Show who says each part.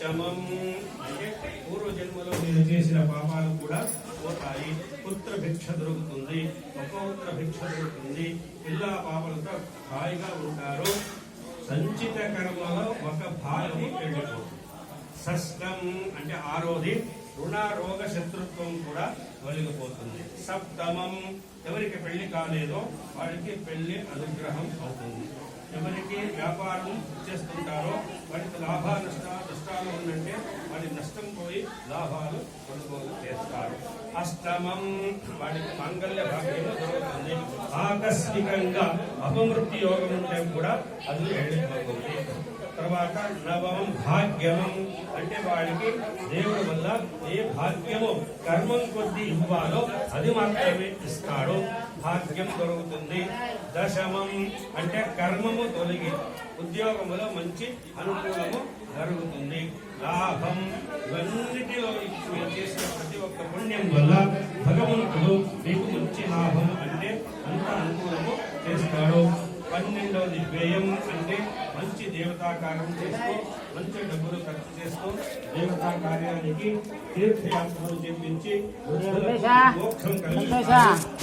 Speaker 1: చమం అంటే పూర్వజన్మలో మీరు చేసిన పాపాలు కూడా పోతాయి. పుత్ర భిక్ష దొరుకుతుంది, ఉపపుత్ర భిక్ష దొరుకుతుంది. పిల్ల పాపలతో హాయిగా ఉంటారు. సంచిత కర్మలో ఒక భాగము వెళ్ళిపోతుంది. షష్టం అంటే ఆరోది రుణ రోగ శత్రుత్వం కూడా తొలగిపోతుంది. సప్తమం ఎవరికి పెళ్లి కాలేదో వారికి పెళ్లి అనుగ్రహం అవుతుంది. ఎవరికి వ్యాపారం చేస్తుంటారో వారికి లాభ నష్టాలు ఉందంటే వారి నష్టం పోయి లాభాలు కొనుగోలు చేస్తారు. అష్టమం వారికి మాంగళ్య భాగ్యము దొరుకుతుంది. ఆకస్మికంగా అపమృత్యు యోగం ఉంటే కూడా అది వెళ్ళిపోతుంది. తర్వాత నవమం భాగ్యమం అంటే వాడికి దేవుడి వల్ల ఏ భాగ్యము కర్మం కొద్ది ఇవ్వాలో అది మాత్రమే ఇస్తాడు, భాగ్యం దొరుకుతుంది. దశమం అంటే కర్మము తొలగి ఉద్యోగములో మంచి అనుకూలము జరుగుతుంది. లాభం ఇవన్నిటిలో మీరు చేసిన ప్రతి ఒక్క పుణ్యం వల్ల భగవంతుడు మీకు మంచి లాభం అంటే అంత అనుకూలము చేస్తాడు. 12వది వ్యయం అంటే మంచి దేవతా కార్యం చేస్తూ మంచి డబ్బులు ఖర్చు చేస్తూ దేవతా కార్యానికి తీర్థయాత్రలు చేపించి మోక్షం కలిగిస్తారు.